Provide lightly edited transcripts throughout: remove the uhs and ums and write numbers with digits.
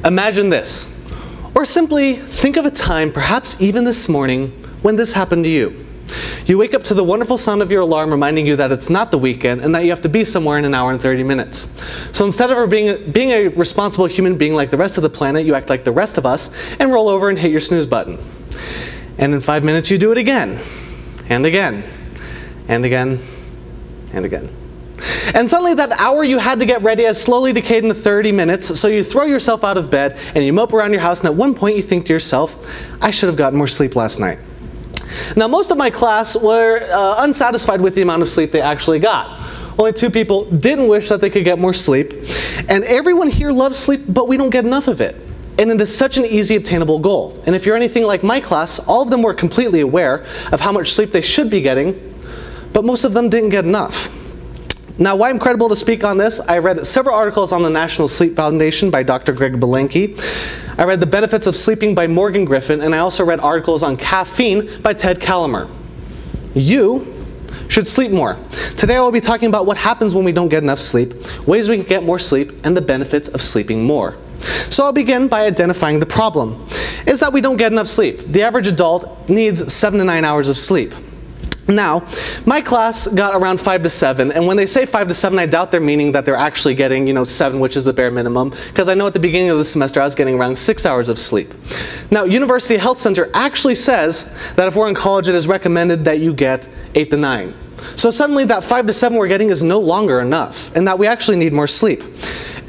Imagine this, or simply think of a time, perhaps even this morning, when this happened to you. You wake up to the wonderful sound of your alarm reminding you that it's not the weekend and that you have to be somewhere in an hour and 30 minutes. So instead of being a responsible human being like the rest of the planet, you act like the rest of us and roll over and hit your snooze button. And in 5 minutes you do it again, and again, and again, and again. And suddenly that hour you had to get ready has slowly decayed into 30 minutes, so you throw yourself out of bed and you mope around your house, and at one point you think to yourself, I should have gotten more sleep last night. Now, most of my class were unsatisfied with the amount of sleep they actually got. Only 2 people didn't wish that they could get more sleep. And everyone here loves sleep, but we don't get enough of it. And it is such an easy obtainable goal. And if you're anything like my class, all of them were completely aware of how much sleep they should be getting, but most of them didn't get enough. Now, why I'm credible to speak on this, I read several articles on the National Sleep Foundation by Dr. Greg Belenke. I read The Benefits of Sleeping by Morgan Griffin, and I also read articles on caffeine by Ted Calamer. You should sleep more. Today I will be talking about what happens when we don't get enough sleep, ways we can get more sleep, and the benefits of sleeping more. So I'll begin by identifying the problem, is that we don't get enough sleep. The average adult needs 7 to 9 hours of sleep. Now, my class got around 5 to 7, and when they say 5 to 7, I doubt they're meaning that they're actually getting, 7, which is the bare minimum, because I know at the beginning of the semester I was getting around 6 hours of sleep. Now, University Health Center actually says that if we're in college, it is recommended that you get 8 to 9. So suddenly that 5 to 7 we're getting is no longer enough, and that we actually need more sleep.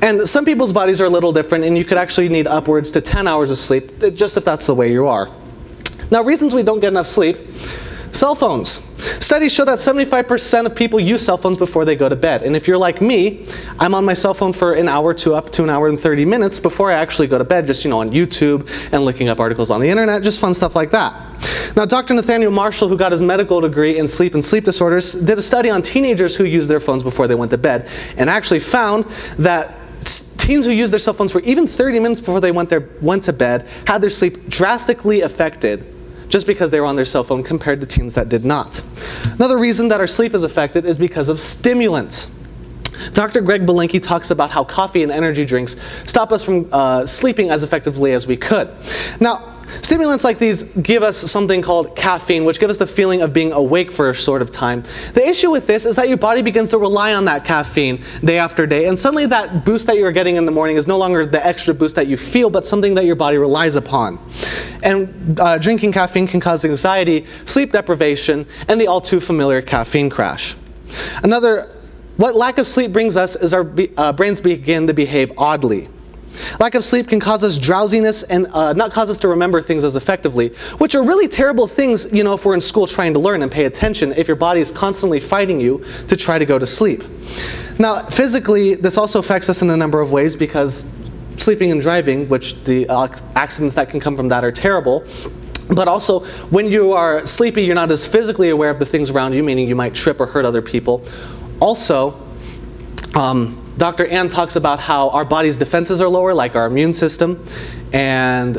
And some people's bodies are a little different, and you could actually need upwards to 10 hours of sleep, just if that's the way you are. Now, reasons we don't get enough sleep: cell phones. Studies show that 75% of people use cell phones before they go to bed. And if you're like me, I'm on my cell phone for an hour to up to an hour and 30 minutes before I actually go to bed, just on YouTube and looking up articles on the internet, just fun stuff like that. Now, Dr. Nathaniel Marshall, who got his medical degree in sleep and sleep disorders, did a study on teenagers who used their phones before they went to bed, and actually found that teens who used their cell phones for even 30 minutes before they went to bed had their sleep drastically affected just because they were on their cell phone compared to teens that did not. Another reason that our sleep is affected is because of stimulants. Dr. Greg Belenke talks about how coffee and energy drinks stop us from sleeping as effectively as we could. Now, stimulants like these give us something called caffeine, which gives us the feeling of being awake for a sort of time. The issue with this is that your body begins to rely on that caffeine day after day, and suddenly that boost that you're getting in the morning is no longer the extra boost that you feel, but something that your body relies upon. And drinking caffeine can cause anxiety, sleep deprivation, and the all too familiar caffeine crash. What lack of sleep brings us is our brains begin to behave oddly. Lack of sleep can cause us drowsiness and not cause us to remember things as effectively, which are really terrible things, if we're in school trying to learn and pay attention, if your body is constantly fighting you to try to go to sleep. Now, physically, this also affects us in a number of ways, because sleeping and driving, which the accidents that can come from that are terrible, but also when you are sleepy, you're not as physically aware of the things around you, meaning you might trip or hurt other people. Also, Dr. Ann talks about how our body's defenses are lower, like our immune system, and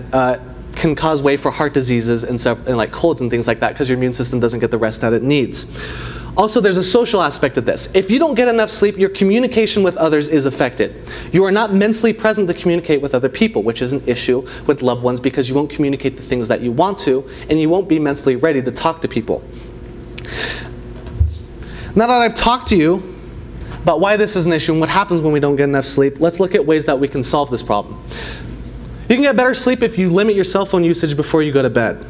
can cause way for heart diseases and like colds and things like that, because your immune system doesn't get the rest that it needs. Also, there's a social aspect of this. If you don't get enough sleep, your communication with others is affected. You are not mentally present to communicate with other people, which is an issue with loved ones, because you won't communicate the things that you want to, and you won't be mentally ready to talk to people. Now that I've talked to you about why this is an issue and what happens when we don't get enough sleep, let's look at ways that we can solve this problem. You can get better sleep if you limit your cell phone usage before you go to bed.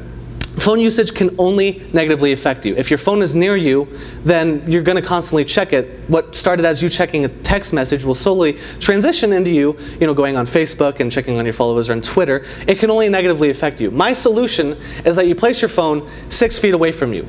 Phone usage can only negatively affect you. If your phone is near you, then you're going to constantly check it. What started as you checking a text message will slowly transition into you, going on Facebook and checking on your followers on Twitter. It can only negatively affect you. My solution is that you place your phone 6 feet away from you,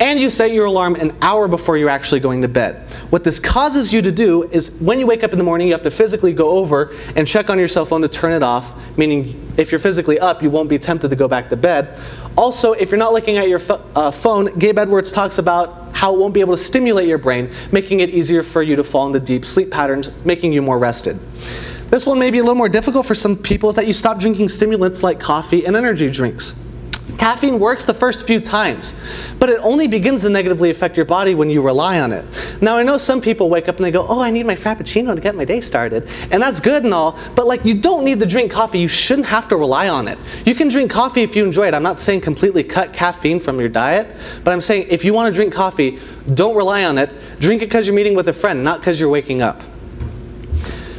and you set your alarm an hour before you're actually going to bed. What this causes you to do is, when you wake up in the morning, you have to physically go over and check on your cell phone to turn it off, meaning if you're physically up, you won't be tempted to go back to bed. Also, if you're not looking at your phone, Gabe Edwards talks about how it won't be able to stimulate your brain, making it easier for you to fall into deep sleep patterns, making you more rested. This one may be a little more difficult for some people, is that you stop drinking stimulants like coffee and energy drinks. Caffeine works the first few times, but it only begins to negatively affect your body when you rely on it. Now I know some people wake up and they go, oh, I need my Frappuccino to get my day started. And that's good and all, but like, you don't need to drink coffee. You shouldn't have to rely on it. You can drink coffee if you enjoy it. I'm not saying completely cut caffeine from your diet, but I'm saying if you want to drink coffee, don't rely on it. Drink it because you're meeting with a friend, not because you're waking up.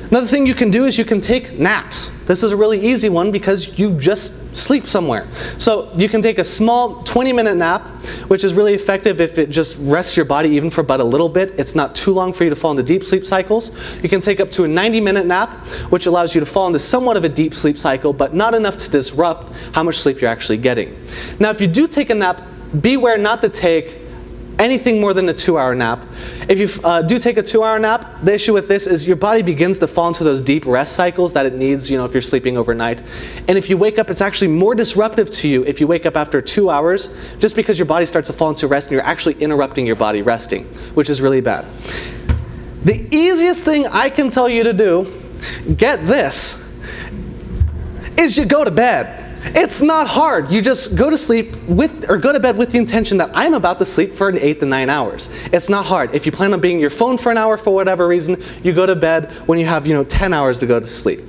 Another thing you can do is you can take naps. This is a really easy one because you just sleep somewhere. So you can take a small 20-minute nap, which is really effective if it just rests your body even for but a little bit. It's not too long for you to fall into deep sleep cycles. You can take up to a 90-minute nap, which allows you to fall into somewhat of a deep sleep cycle, but not enough to disrupt how much sleep you're actually getting. Now, if you do take a nap, beware not to take anything more than a 2-hour nap. If you do take a 2-hour nap, the issue with this is your body begins to fall into those deep rest cycles that it needs, if you're sleeping overnight. And if you wake up, it's actually more disruptive to you if you wake up after 2 hours, just because your body starts to fall into rest and you're actually interrupting your body resting, which is really bad. The easiest thing I can tell you to do, get this, is you go to bed. It's not hard. You just go to sleep go to bed with the intention that I'm about to sleep for 8 to 9 hours. It's not hard. If you plan on being on your phone for an hour for whatever reason, you go to bed when you have 10 hours to go to sleep.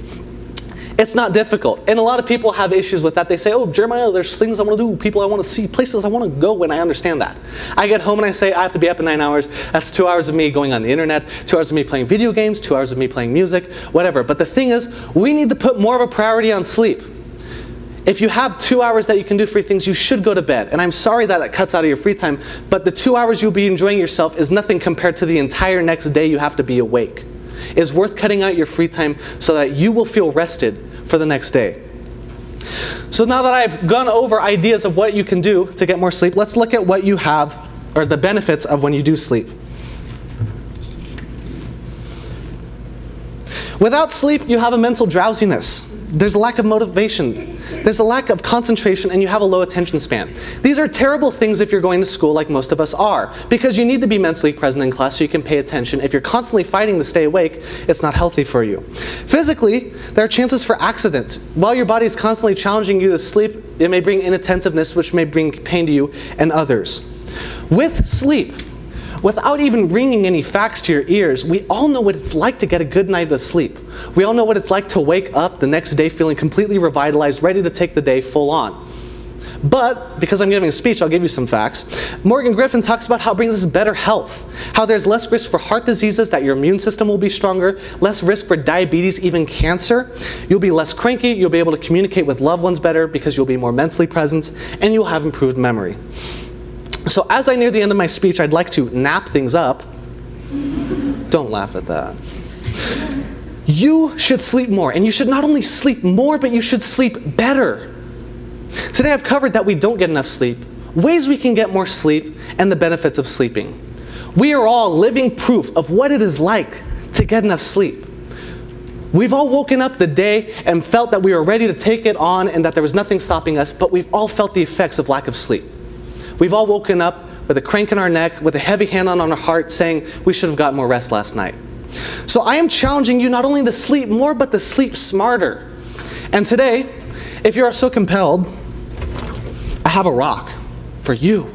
It's not difficult. And a lot of people have issues with that. They say, oh, Jeremiah, there's things I want to do, people I want to see, places I want to go, and I understand that. I get home and I say, I have to be up in 9 hours. That's 2 hours of me going on the internet, 2 hours of me playing video games, 2 hours of me playing music, whatever. But the thing is, we need to put more of a priority on sleep. If you have 2 hours that you can do free things, you should go to bed. And I'm sorry that it cuts out of your free time, but the 2 hours you'll be enjoying yourself is nothing compared to the entire next day you have to be awake. It's worth cutting out your free time so that you will feel rested for the next day. So now that I've gone over ideas of what you can do to get more sleep, let's look at what you have, or the benefits of when you do sleep. Without sleep, you have a mental drowsiness. There's a lack of motivation. There's a lack of concentration, and you have a low attention span. These are terrible things if you're going to school like most of us are, because you need to be mentally present in class so you can pay attention. If you're constantly fighting to stay awake, it's not healthy for you. Physically, there are chances for accidents. While your body is constantly challenging you to sleep, it may bring inattentiveness, which may bring pain to you and others. With sleep, without even ringing any facts to your ears, we all know what it's like to get a good night of sleep. We all know what it's like to wake up the next day feeling completely revitalized, ready to take the day full on. But, because I'm giving a speech, I'll give you some facts. Morgan Griffin talks about how it brings us better health, how there's less risk for heart diseases, that your immune system will be stronger, less risk for diabetes, even cancer. You'll be less cranky, you'll be able to communicate with loved ones better because you'll be more mentally present, and you'll have improved memory. So as I near the end of my speech, I'd like to nap things up. Don't laugh at that. You should sleep more, and you should not only sleep more, but you should sleep better. Today I've covered that we don't get enough sleep, ways we can get more sleep, and the benefits of sleeping. We are all living proof of what it is like to get enough sleep. We've all woken up the day and felt that we were ready to take it on and that there was nothing stopping us, but we've all felt the effects of lack of sleep. We've all woken up with a crank in our neck, with a heavy hand on our heart, saying we should have got more rest last night. So I am challenging you not only to sleep more, but to sleep smarter. And today, if you are so compelled, I have a rock for you.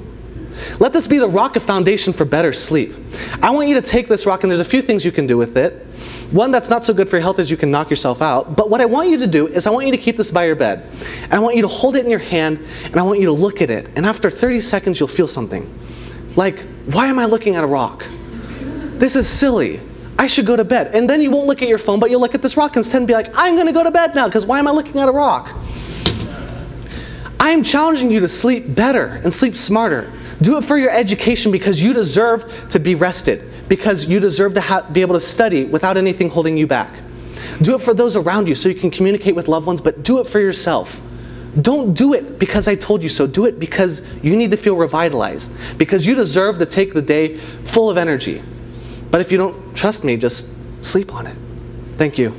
Let this be the rock of foundation for better sleep. I want you to take this rock, and there's a few things you can do with it. One that's not so good for your health is you can knock yourself out. But what I want you to do is I want you to keep this by your bed. And I want you to hold it in your hand, and I want you to look at it. And after 30 seconds, you'll feel something. Like, why am I looking at a rock? This is silly. I should go to bed. And then you won't look at your phone, but you'll look at this rock instead and be like, I'm going to go to bed now, because why am I looking at a rock? I'm challenging you to sleep better and sleep smarter. Do it for your education because you deserve to be rested, because you deserve to be able to study without anything holding you back. Do it for those around you so you can communicate with loved ones, but do it for yourself. Don't do it because I told you so. Do it because you need to feel revitalized, because you deserve to take the day full of energy. But if you don't trust me, just sleep on it. Thank you.